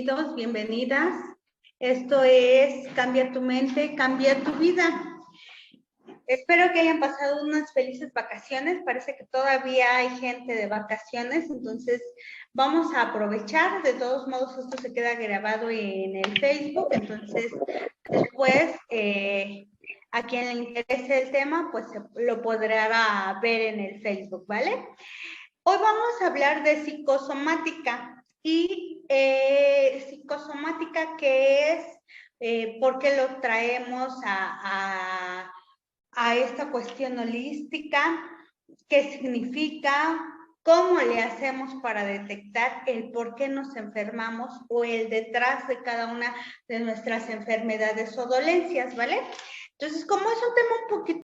bienvenidos, bienvenidas. Esto es Cambia tu mente, cambia tu vida. Espero que hayan pasado unas felices vacaciones. Parece que todavía hay gente de vacaciones, entonces vamos a aprovechar. De todos modos, esto se queda grabado en el Facebook, entonces después a quien le interese el tema, pues lo podrá ver en el Facebook, ¿vale? Hoy vamos a hablar de psicosomática y psicosomática, ¿qué es? ¿Por qué lo traemos a esta cuestión holística? ¿Qué significa? ¿Cómo le hacemos para detectar el por qué nos enfermamos o el detrás de cada una de nuestras enfermedades o dolencias, ¿vale? Entonces, como es un tema un poquito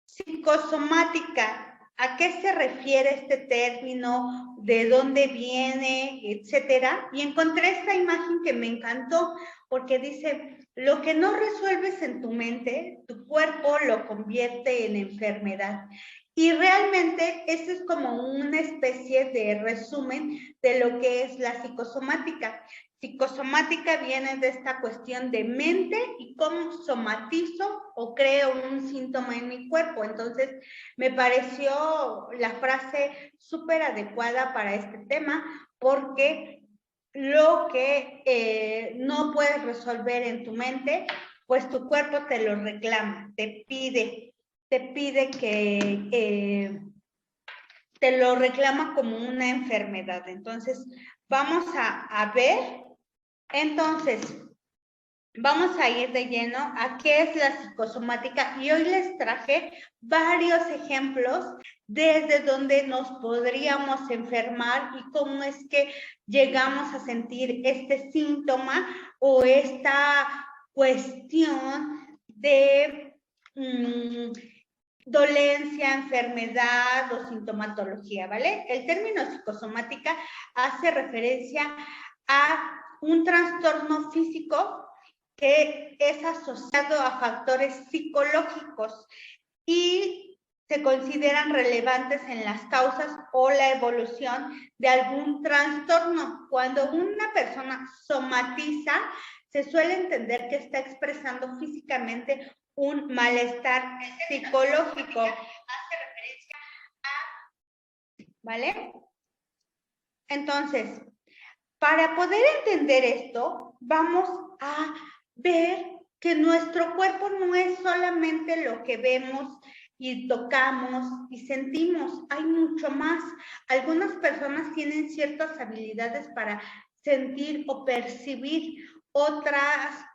psicosomática, ¿a qué se refiere este término? ¿De dónde viene? Etcétera. Y encontré esta imagen que me encantó porque dice, lo que no resuelves en tu mente, tu cuerpo lo convierte en enfermedad. Y realmente esto es como una especie de resumen de lo que es la psicosomática. Psicosomática viene de esta cuestión de mente y cómo somatizo o creo un síntoma en mi cuerpo. Entonces, me pareció la frase súper adecuada para este tema porque lo que no puedes resolver en tu mente, pues tu cuerpo te lo reclama, te pide que te lo reclama como una enfermedad. Entonces, vamos a ver. Entonces, vamos a ir de lleno a qué es la psicosomática y hoy les traje varios ejemplos desde donde nos podríamos enfermar y cómo es que llegamos a sentir este síntoma o esta cuestión de dolencia, enfermedad o sintomatología, ¿vale? El término psicosomática hace referencia a un trastorno físico que es asociado a factores psicológicos y se consideran relevantes en las causas o la evolución de algún trastorno. Cuando una persona somatiza, se suele entender que está expresando físicamente un malestar psicológico. Hace referencia a, ¿vale? Entonces, para poder entender esto, vamos a ver que nuestro cuerpo no es solamente lo que vemos y tocamos y sentimos, hay mucho más. Algunas personas tienen ciertas habilidades para sentir o percibir otras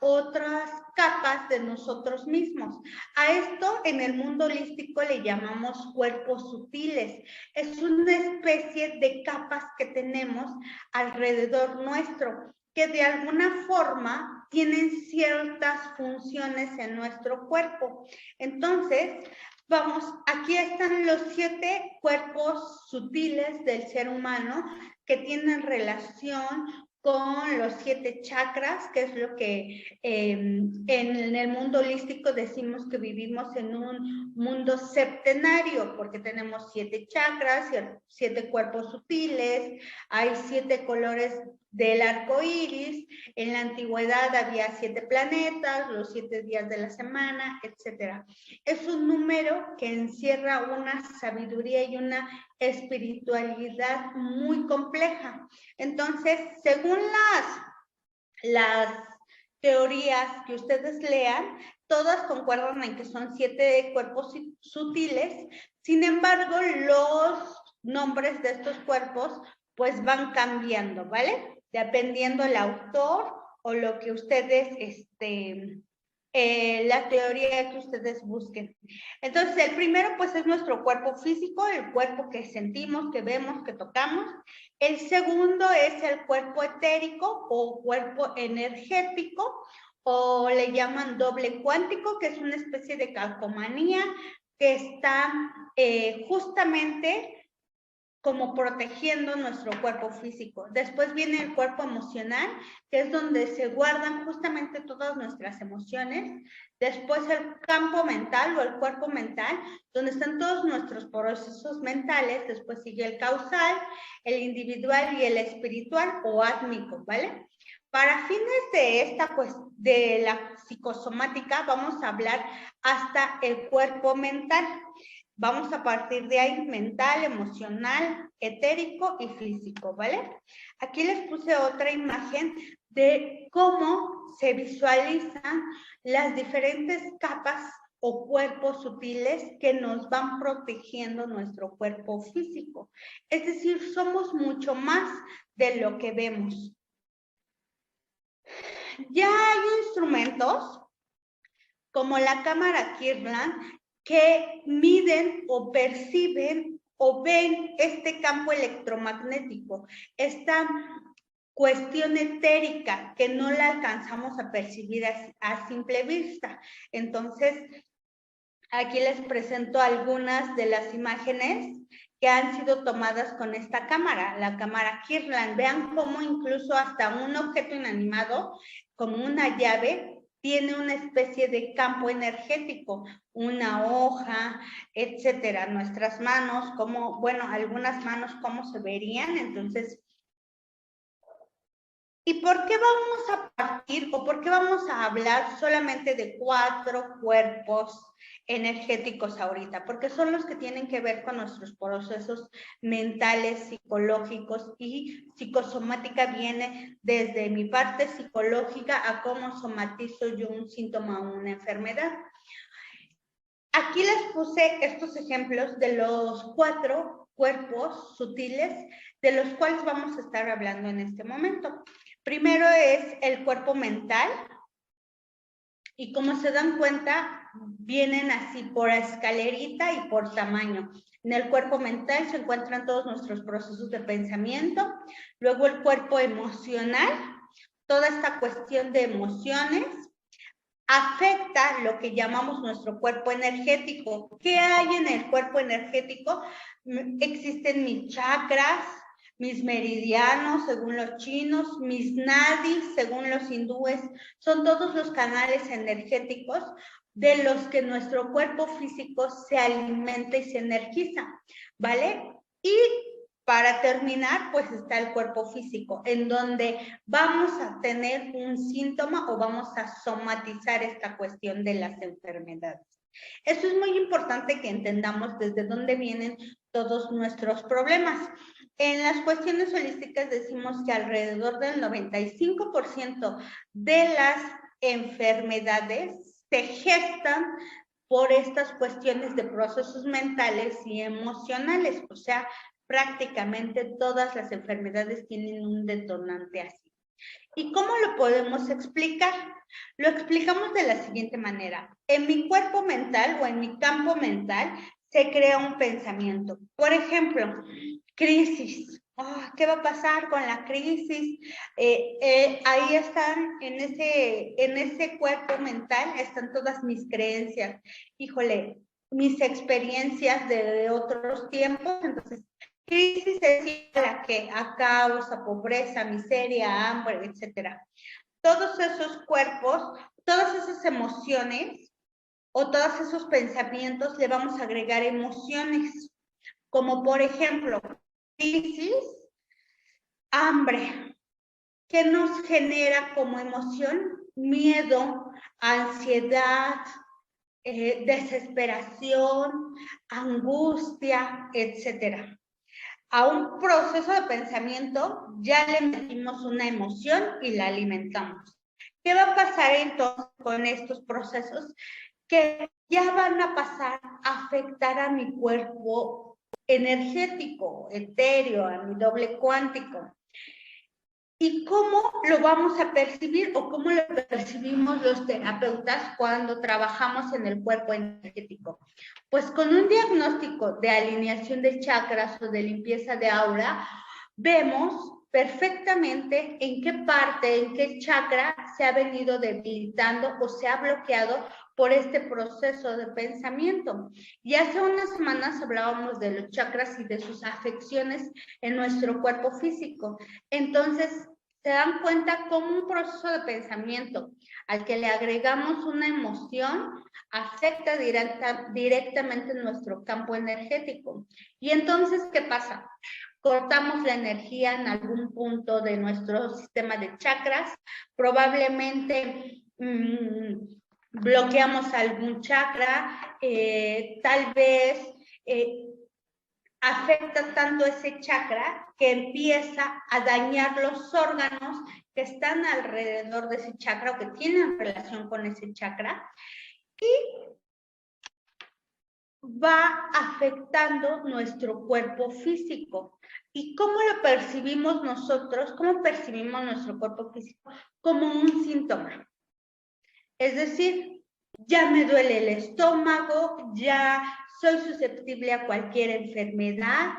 capas de nosotros mismos. A esto en el mundo holístico le llamamos cuerpos sutiles. Es una especie de capas que tenemos alrededor nuestro, que de alguna forma tienen ciertas funciones en nuestro cuerpo. Entonces, vamos, aquí están los 7 cuerpos sutiles del ser humano que tienen relación con los 7 chakras, que es lo que en el mundo holístico decimos que vivimos en un mundo septenario, porque tenemos 7 chakras, 7 cuerpos sutiles, hay 7 colores del arco iris, en la antigüedad había 7 planetas, los 7 días de la semana, etc. Es un número que encierra una sabiduría y una espiritualidad muy compleja. Entonces, según las teorías que ustedes lean, todas concuerdan en que son 7 cuerpos sutiles. Sin embargo, los nombres de estos cuerpos pues van cambiando, ¿vale? Dependiendo el autor o lo que ustedes, la teoría que ustedes busquen. Entonces, el primero pues es nuestro cuerpo físico, el cuerpo que sentimos, que vemos, que tocamos. El segundo es el cuerpo etérico o cuerpo energético, o le llaman doble cuántico, que es una especie de calcomanía que está justamente como protegiendo nuestro cuerpo físico. Después viene el cuerpo emocional, que es donde se guardan justamente todas nuestras emociones. Después el campo mental o el cuerpo mental, donde están todos nuestros procesos mentales. Después sigue el causal, el individual y el espiritual o átmico, ¿vale? Para fines de de la psicosomática, vamos a hablar hasta el cuerpo mental. Vamos a partir de ahí, mental, emocional, etérico y físico, ¿vale? Aquí les puse otra imagen de cómo se visualizan las diferentes capas o cuerpos sutiles que nos van protegiendo nuestro cuerpo físico. Es decir, somos mucho más de lo que vemos. Ya hay instrumentos como la cámara Kirlian que miden o perciben o ven este campo electromagnético, esta cuestión etérica que no la alcanzamos a percibir a simple vista. Entonces, aquí les presento algunas de las imágenes que han sido tomadas con esta cámara, la cámara Kirlian. Vean cómo incluso hasta un objeto inanimado, como una llave, tiene una especie de campo energético, una hoja, etcétera. Nuestras manos, como, bueno, algunas manos, cómo se verían. Entonces, ¿y por qué vamos a partir o por qué vamos a hablar solamente de 4 cuerpos energéticos ahorita? Porque son los que tienen que ver con nuestros procesos mentales, psicológicos, y psicosomática viene desde mi parte psicológica a cómo somatizo yo un síntoma o una enfermedad. Aquí les puse estos ejemplos de los 4 cuerpos sutiles de los cuales vamos a estar hablando en este momento. Primero es el cuerpo mental, y como se dan cuenta, vienen así por escalerita y por tamaño. En el cuerpo mental se encuentran todos nuestros procesos de pensamiento, luego el cuerpo emocional, toda esta cuestión de emociones, afecta lo que llamamos nuestro cuerpo energético. ¿Qué hay en el cuerpo energético? Existen mis chakras, mis meridianos, según los chinos, mis nadis, según los hindúes. Son todos los canales energéticos de los que nuestro cuerpo físico se alimenta y se energiza, ¿vale? Y para terminar, pues está el cuerpo físico, en donde vamos a tener un síntoma o vamos a somatizar esta cuestión de las enfermedades. Eso es muy importante que entendamos desde dónde vienen todos nuestros problemas. En las cuestiones holísticas decimos que alrededor del 95% de las enfermedades se gestan por estas cuestiones de procesos mentales y emocionales, o sea, prácticamente todas las enfermedades tienen un detonante así. ¿Y cómo lo podemos explicar? Lo explicamos de la siguiente manera. En mi cuerpo mental o en mi campo mental se crea un pensamiento. Por ejemplo, crisis. Oh, ¿qué va a pasar con la crisis? Ahí están, en ese cuerpo mental, están todas mis creencias. Híjole, mis experiencias de otros tiempos. Entonces, crisis es igual a qué? A caos, a pobreza, miseria, hambre, etcétera. Todos esos cuerpos, todas esas emociones o todos esos pensamientos le vamos a agregar emociones, como por ejemplo, crisis, hambre. ¿Qué nos genera como emoción? Miedo, ansiedad, desesperación, angustia, etcétera. A un proceso de pensamiento ya le metimos una emoción y la alimentamos. ¿Qué va a pasar entonces con estos procesos? Que ya van a pasar a afectar a mi cuerpo energético, etéreo, a mi doble cuántico. ¿Y cómo lo vamos a percibir o cómo lo percibimos los terapeutas cuando trabajamos en el cuerpo energético? Pues con un diagnóstico de alineación de chakras o de limpieza de aura, vemos perfectamente en qué parte, en qué chakra se ha venido debilitando o se ha bloqueado por este proceso de pensamiento. Y hace unas semanas hablábamos de los chakras y de sus afecciones en nuestro cuerpo físico. Entonces, se dan cuenta cómo un proceso de pensamiento al que le agregamos una emoción afecta directamente nuestro campo energético. Y entonces, ¿qué pasa? cortamos la energía en algún punto de nuestro sistema de chakras, probablemente bloqueamos algún chakra, tal vez afecta tanto ese chakra que empieza a dañar los órganos que están alrededor de ese chakra o que tienen relación con ese chakra y va afectando nuestro cuerpo físico. ¿Y cómo lo percibimos nosotros? ¿Cómo percibimos nuestro cuerpo físico? Como un síntoma. Es decir, ya me duele el estómago, ya soy susceptible a cualquier enfermedad.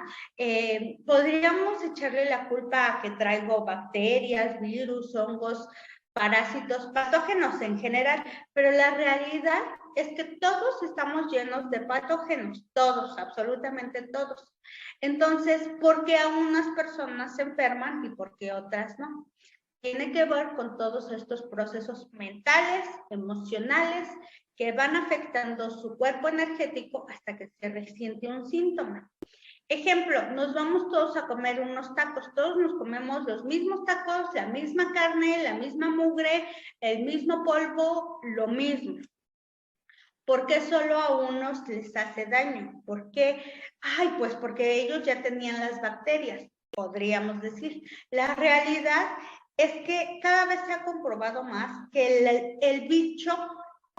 Podríamos echarle la culpa a que traigo bacterias, virus, hongos, parásitos, patógenos en general, pero la realidad es que todos estamos llenos de patógenos, todos, absolutamente todos. Entonces, ¿por qué a unas personas se enferman y por qué otras no? Tiene que ver con todos estos procesos mentales, emocionales, que van afectando su cuerpo energético hasta que se resiente un síntoma. Ejemplo, nos vamos todos a comer unos tacos, todos nos comemos los mismos tacos, la misma carne, la misma mugre, el mismo polvo, lo mismo. ¿Por qué solo a unos les hace daño? ¿Por qué? Ay, pues porque ellos ya tenían las bacterias, podríamos decir. La realidad es que cada vez se ha comprobado más que el bicho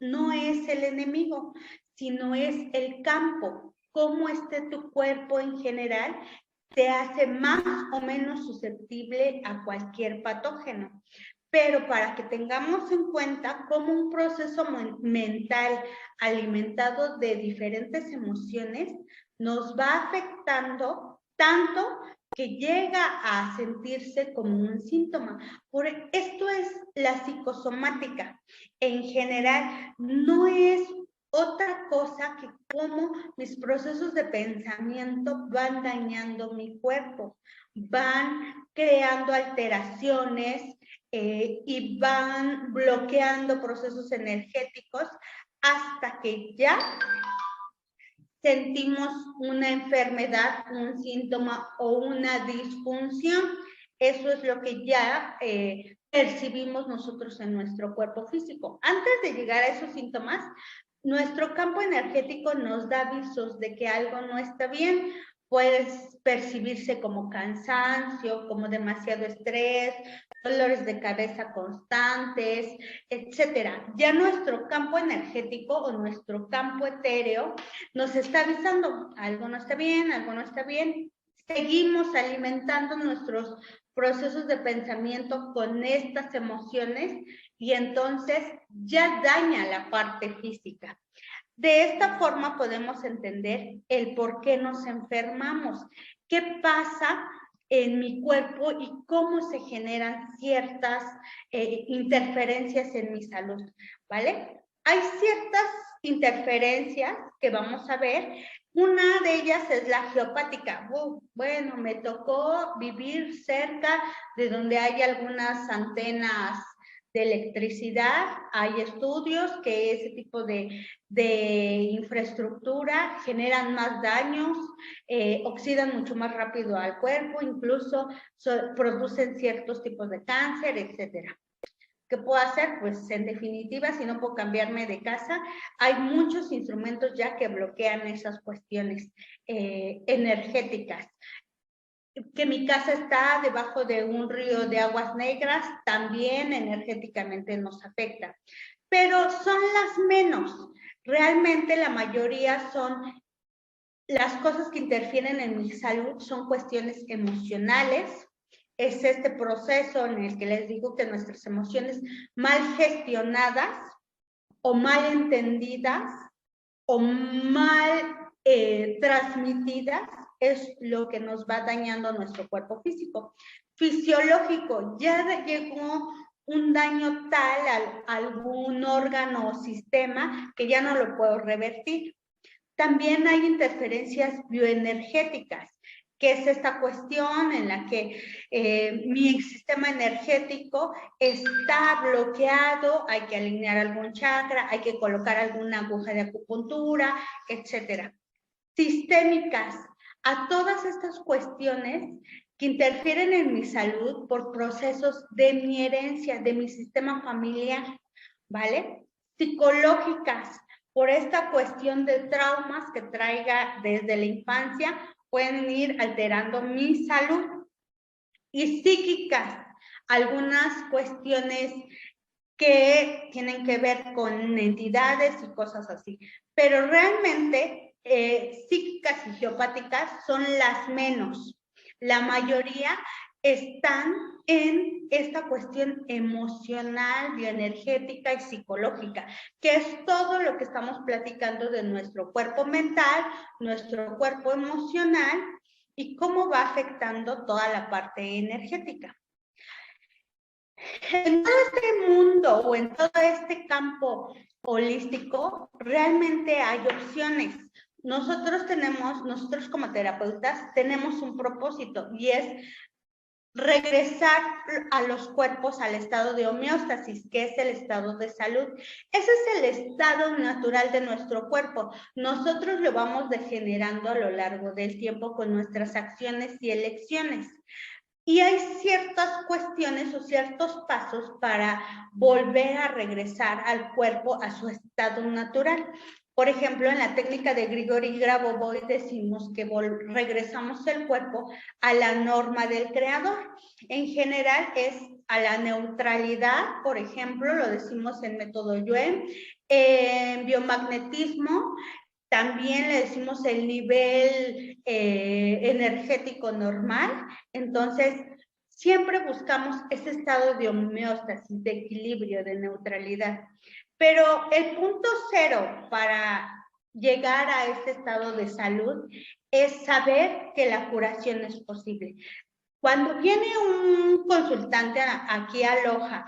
no es el enemigo, sino es el campo. Cómo esté tu cuerpo en general te hace más o menos susceptible a cualquier patógeno. Pero para que tengamos en cuenta cómo un proceso mental alimentado de diferentes emociones nos va afectando tanto que llega a sentirse como un síntoma. Esto es la psicosomática. En general, no es otra cosa que cómo mis procesos de pensamiento van dañando mi cuerpo, van creando alteraciones y van bloqueando procesos energéticos hasta que ya sentimos una enfermedad, un síntoma o una disfunción. Eso es lo que ya percibimos nosotros en nuestro cuerpo físico. Antes de llegar a esos síntomas, nuestro campo energético nos da avisos de que algo no está bien. Puede percibirse como cansancio, como demasiado estrés, dolores de cabeza constantes, etcétera. Ya nuestro campo energético o nuestro campo etéreo nos está avisando, algo no está bien, algo no está bien. Seguimos alimentando nuestros procesos de pensamiento con estas emociones y entonces ya daña la parte física. De esta forma podemos entender el por qué nos enfermamos, qué pasa en mi cuerpo y cómo se generan ciertas interferencias en mi salud, ¿vale? Hay ciertas interferencias que vamos a ver. Una de ellas es la geopática. Bueno, me tocó vivir cerca de donde hay algunas antenas de electricidad. Hay estudios que ese tipo de infraestructura generan más daños, oxidan mucho más rápido al cuerpo, incluso producen ciertos tipos de cáncer, etcétera. ¿Qué puedo hacer? Pues en definitiva, si no puedo cambiarme de casa, hay muchos instrumentos ya que bloquean esas cuestiones energéticas. Que mi casa está debajo de un río de aguas negras, también energéticamente nos afecta. Pero son las menos. Realmente la mayoría son las cosas que interfieren en mi salud, son cuestiones emocionales. Es este proceso en el que les digo que nuestras emociones mal gestionadas o mal entendidas o mal transmitidas es lo que nos va dañando nuestro cuerpo físico. Fisiológico, ya llegó un daño tal a algún órgano o sistema que ya no lo puedo revertir. También hay interferencias bioenergéticas, que es esta cuestión en la que mi sistema energético está bloqueado, hay que alinear algún chakra, hay que colocar alguna aguja de acupuntura, etcétera. Sistémicas, a todas estas cuestiones que interfieren en mi salud por procesos de mi herencia, de mi sistema familiar, ¿vale? Psicológicas, por esta cuestión de traumas que traiga desde la infancia, pueden ir alterando mi salud. Y psíquicas, algunas cuestiones que tienen que ver con entidades y cosas así. Pero realmente psíquicas y geopáticas son las menos. La mayoría están en esta cuestión emocional, bioenergética y psicológica, que es todo lo que estamos platicando de nuestro cuerpo mental, nuestro cuerpo emocional y cómo va afectando toda la parte energética. En todo este mundo o en todo este campo holístico, realmente hay opciones. Nosotros como terapeutas, tenemos un propósito y es regresar a los cuerpos al estado de homeostasis, que es el estado de salud. Ese es el estado natural de nuestro cuerpo. Nosotros lo vamos degenerando a lo largo del tiempo con nuestras acciones y elecciones. Y hay ciertas cuestiones o ciertos pasos para volver a regresar al cuerpo a su estado natural. Por ejemplo, en la técnica de Grigori Grabovoi decimos que regresamos el cuerpo a la norma del creador. En general es a la neutralidad, por ejemplo, lo decimos en método Yuen, en biomagnetismo, también le decimos el nivel energético normal. Entonces, siempre buscamos ese estado de homeostasis, de equilibrio, de neutralidad. Pero el punto cero para llegar a este estado de salud es saber que la curación es posible. Cuando viene un consultante aquí a Loja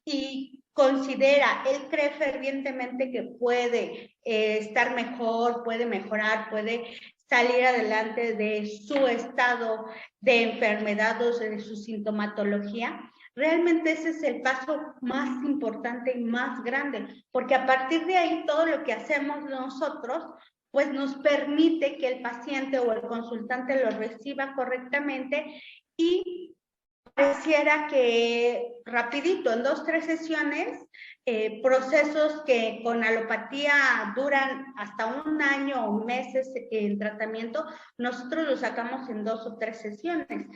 y considera, él cree fervientemente que puede estar mejor, puede mejorar, puede salir adelante de su estado de enfermedad o de su sintomatología, realmente ese es el paso más importante y más grande, porque a partir de ahí todo lo que hacemos nosotros pues nos permite que el paciente o el consultante lo reciba correctamente y pareciera que rapidito, en 2-3 sesiones, procesos que con alopatía duran hasta 1 año o meses en tratamiento, nosotros los sacamos en 2 o 3 sesiones.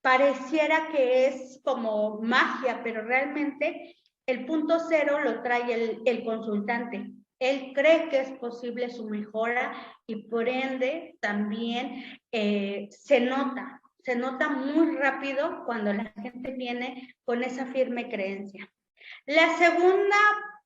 Pareciera que es como magia, pero realmente el punto cero lo trae el consultante. Él cree que es posible su mejora y por ende también se nota muy rápido cuando la gente viene con esa firme creencia. La segunda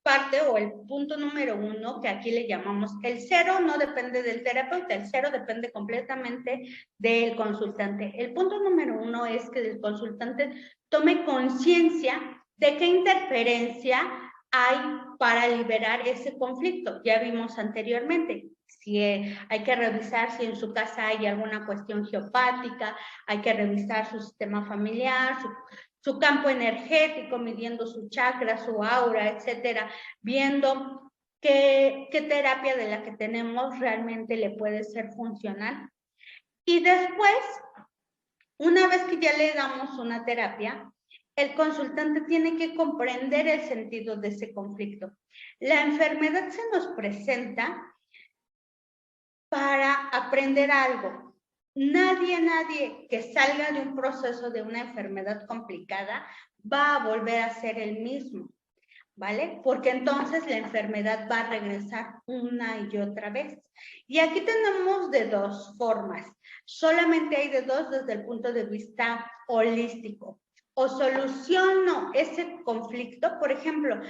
parte o el punto número 1, que aquí le llamamos el cero, no depende del terapeuta, el cero depende completamente del consultante. El punto número 1 es que el consultante tome conciencia de qué interferencia hay para liberar ese conflicto. Ya vimos anteriormente. Si hay que revisar si en su casa hay alguna cuestión geopática, hay que revisar su sistema familiar, su campo energético, midiendo su chakra, su aura, etcétera, viendo qué terapia de la que tenemos realmente le puede ser funcional. Y después, una vez que ya le damos una terapia, el consultante tiene que comprender el sentido de ese conflicto. La enfermedad se nos presenta para aprender algo. Nadie que salga de un proceso de una enfermedad complicada va a volver a ser el mismo, ¿vale? Porque entonces la enfermedad va a regresar una y otra vez. Y aquí tenemos de 2 formas. Solamente hay de 2 desde el punto de vista holístico. O soluciono ese conflicto, por ejemplo,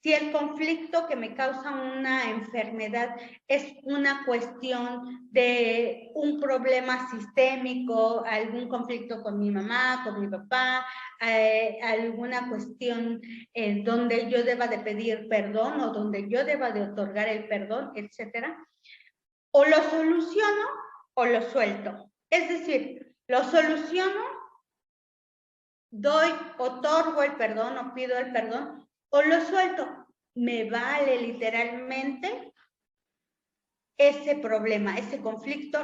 si el conflicto que me causa una enfermedad es una cuestión de un problema sistémico, algún conflicto con mi mamá, con mi papá, alguna cuestión donde yo deba de pedir perdón o donde yo deba de otorgar el perdón, etcétera, o lo soluciono o lo suelto. Es decir, lo soluciono, otorgo el perdón o pido el perdón, o lo suelto. Me vale literalmente ese problema, ese conflicto,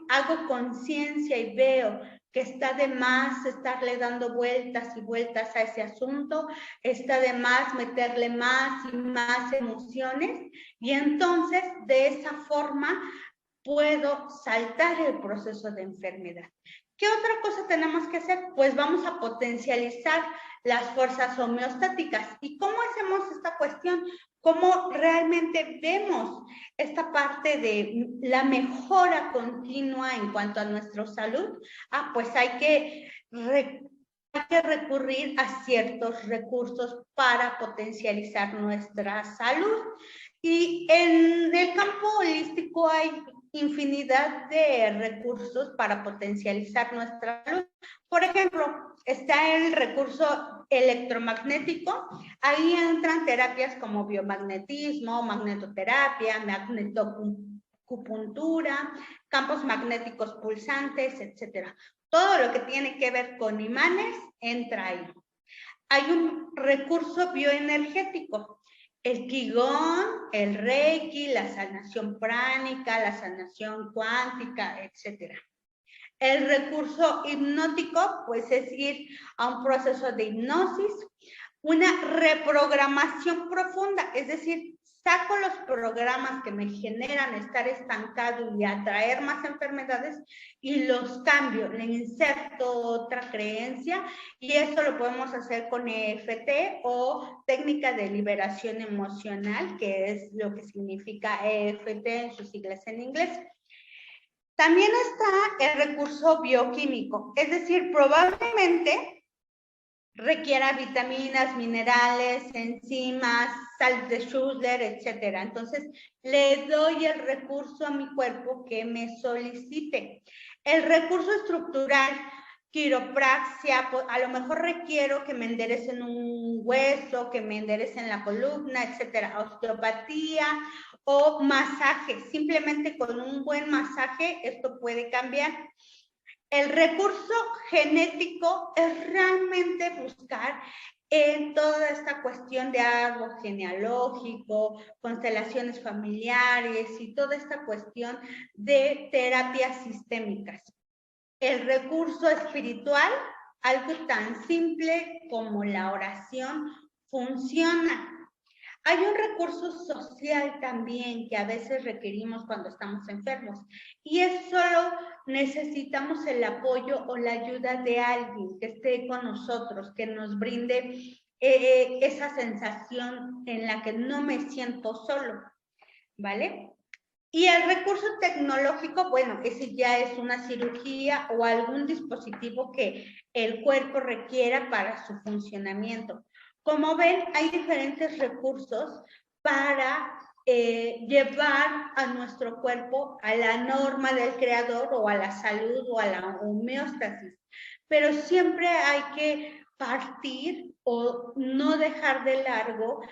hago conciencia y veo que está de más estarle dando vueltas y vueltas a ese asunto, está de más meterle más y más emociones, y entonces de esa forma puedo saltar el proceso de enfermedad. ¿Qué otra cosa tenemos que hacer? Pues vamos a potencializar las fuerzas homeostáticas. ¿Y cómo hacemos esta cuestión? ¿Cómo realmente vemos esta parte de la mejora continua en cuanto a nuestra salud? Pues hay que recurrir a ciertos recursos para potencializar nuestra salud. Y en el campo holístico hay infinidad de recursos para potencializar nuestra salud. Por ejemplo, está el recurso electromagnético. Ahí entran terapias como biomagnetismo, magnetoterapia, magnetoacupuntura, campos magnéticos pulsantes, etcétera. Todo lo que tiene que ver con imanes entra ahí. Hay un recurso bioenergético. El Qigong, el Reiki, la sanación pránica, la sanación cuántica, etc. El recurso hipnótico, pues es ir a un proceso de hipnosis, una reprogramación profunda, es decir, saco los programas que me generan estar estancado y atraer más enfermedades y los cambio, le inserto otra creencia, y esto lo podemos hacer con EFT o técnica de liberación emocional, que es lo que significa EFT en sus siglas en inglés. También está el recurso bioquímico, es decir, probablemente requiera vitaminas, minerales, enzimas, sal de Schussler, etc. Entonces, le doy el recurso a mi cuerpo que me solicite. El recurso estructural, quiropraxia, a lo mejor requiero que me enderecen un hueso, que me enderecen la columna, etc. Osteopatía o masaje. Simplemente con un buen masaje esto puede cambiar. El recurso genético es realmente buscar en toda esta cuestión de árbol genealógico, constelaciones familiares y toda esta cuestión de terapias sistémicas. El recurso espiritual, algo tan simple como la oración, funciona. Hay un recurso social también que a veces requerimos cuando estamos enfermos, y es solo necesitamos el apoyo o la ayuda de alguien que esté con nosotros, que nos brinde esa sensación en la que no me siento solo, ¿vale? Y el recurso tecnológico, bueno, ese ya es una cirugía o algún dispositivo que el cuerpo requiera para su funcionamiento. Como ven, hay diferentes recursos para llevar a nuestro cuerpo a la norma del creador o a la salud o a la homeostasis. Pero siempre hay que partir o no dejar de largo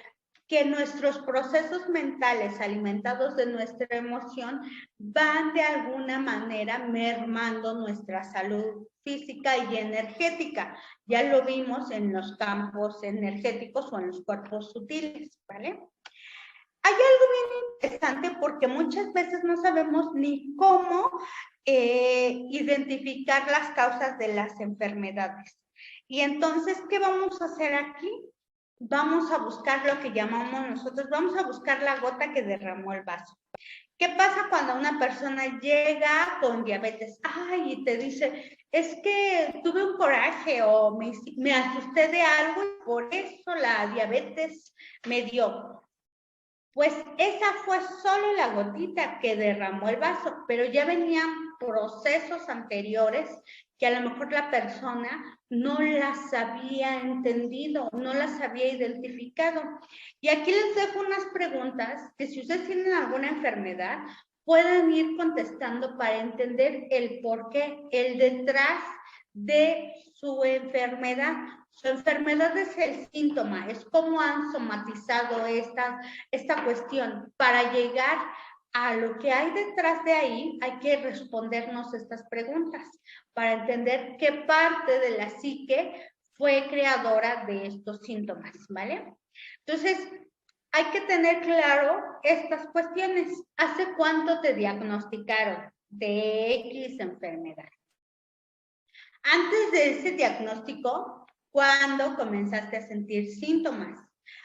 que nuestros procesos mentales alimentados de nuestra emoción van de alguna manera mermando nuestra salud física y energética. Ya lo vimos en los campos energéticos o en los cuerpos sutiles, ¿vale? Hay algo bien interesante porque muchas veces no sabemos ni cómo identificar las causas de las enfermedades. Y entonces, ¿qué vamos a hacer aquí? Vamos a buscar lo que llamamos nosotros, vamos a buscar la gota que derramó el vaso. ¿Qué pasa cuando una persona llega con diabetes? Ay, y te dice, es que tuve un coraje o me asusté de algo y por eso la diabetes me dio. Pues esa fue solo la gotita que derramó el vaso, pero ya venían procesos anteriores que a lo mejor la persona no las había entendido, no las había identificado. Y aquí les dejo unas preguntas que si ustedes tienen alguna enfermedad, pueden ir contestando para entender el porqué, el detrás de su enfermedad. Su enfermedad es el síntoma, es cómo han somatizado esta cuestión. Para llegar a lo que hay detrás de ahí, hay que respondernos estas preguntas para entender qué parte de la psique fue creadora de estos síntomas, ¿vale? Entonces, hay que tener claro estas cuestiones. ¿Hace cuánto te diagnosticaron de X enfermedad? Antes de ese diagnóstico, ¿cuándo comenzaste a sentir síntomas?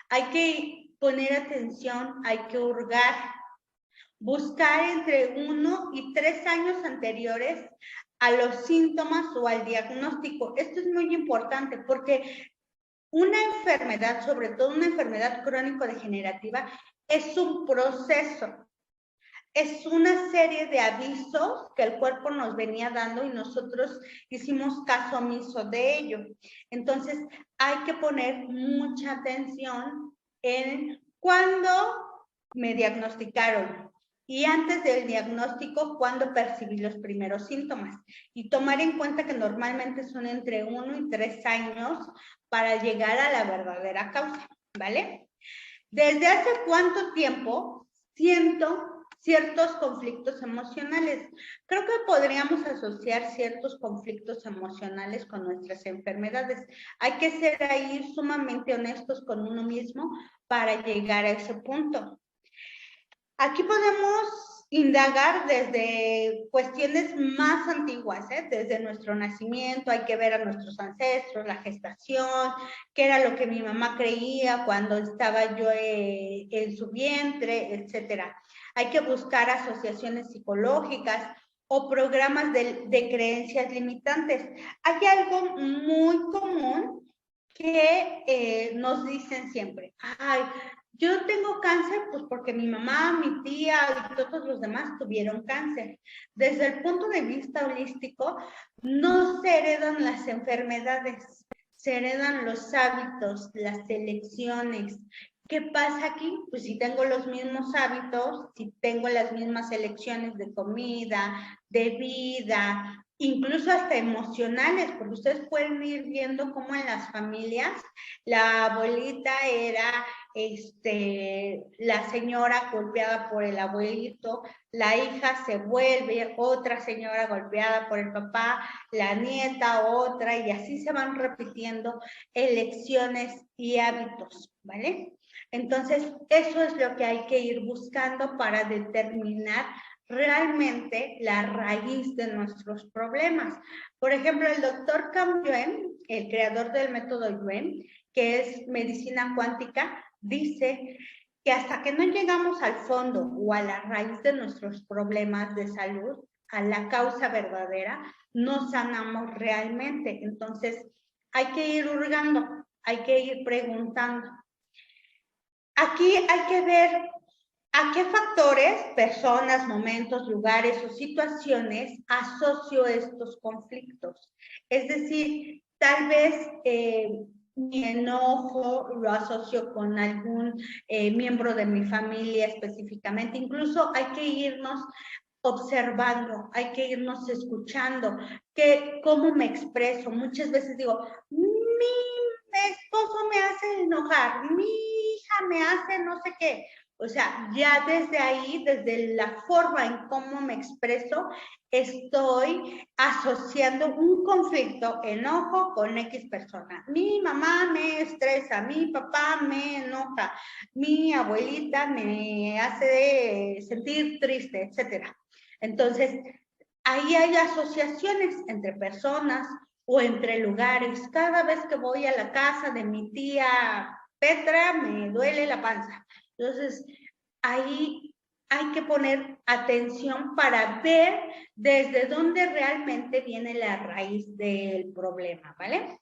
Hay que poner atención, hay que hurgar, buscar entre 1 y 3 años anteriores a los síntomas o al diagnóstico. Esto es muy importante porque una enfermedad, sobre todo una enfermedad crónico-degenerativa, es un proceso. Es una serie de avisos que el cuerpo nos venía dando y nosotros hicimos caso omiso de ello. Entonces, hay que poner mucha atención en cuándo me diagnosticaron y antes del diagnóstico, cuándo percibí los primeros síntomas. Y tomar en cuenta que normalmente son entre 1 y 3 años para llegar a la verdadera causa, ¿vale? ¿Desde hace cuánto tiempo siento ciertos conflictos emocionales? Creo que podríamos asociar ciertos conflictos emocionales con nuestras enfermedades. Hay que ser ahí sumamente honestos con uno mismo para llegar a ese punto. Aquí podemos indagar desde cuestiones más antiguas, desde nuestro nacimiento, hay que ver a nuestros ancestros, la gestación, qué era lo que mi mamá creía cuando estaba yo en su vientre, etcétera. Hay que buscar asociaciones psicológicas o programas de creencias limitantes. Hay algo muy común que nos dicen siempre, ay, yo tengo cáncer pues porque mi mamá, mi tía y todos los demás tuvieron cáncer. Desde el punto de vista holístico, no se heredan las enfermedades, se heredan los hábitos, las elecciones. ¿Qué pasa aquí? Pues si tengo los mismos hábitos, si tengo las mismas elecciones de comida, de vida, incluso hasta emocionales, porque ustedes pueden ir viendo cómo en las familias la abuelita era la señora golpeada por el abuelito, la hija se vuelve otra señora golpeada por el papá, la nieta otra, y así se van repitiendo elecciones y hábitos, ¿vale? Entonces, eso es lo que hay que ir buscando para determinar realmente la raíz de nuestros problemas. Por ejemplo, el doctor Carl Jung, el creador del método Jung, que es medicina cuántica, dice que hasta que no llegamos al fondo o a la raíz de nuestros problemas de salud, a la causa verdadera, no sanamos realmente. Entonces, hay que ir hurgando, hay que ir preguntando. Aquí hay que ver a qué factores, personas, momentos, lugares o situaciones asocio estos conflictos. Es decir, tal vez mi enojo lo asocio con algún miembro de mi familia específicamente. Incluso hay que irnos observando, hay que irnos escuchando, cómo me expreso. Muchas veces digo, mi esposo me hace enojar, mi hija me hace no sé qué. O sea, ya desde ahí, desde la forma en cómo me expreso, estoy asociando un conflicto, enojo con X persona. Mi mamá me estresa, mi papá me enoja, mi abuelita me hace sentir triste, etcétera. Entonces, ahí hay asociaciones entre personas o entre lugares. Cada vez que voy a la casa de mi tía Petra, me duele la panza. Entonces, ahí hay que poner atención para ver desde dónde realmente viene la raíz del problema, ¿vale?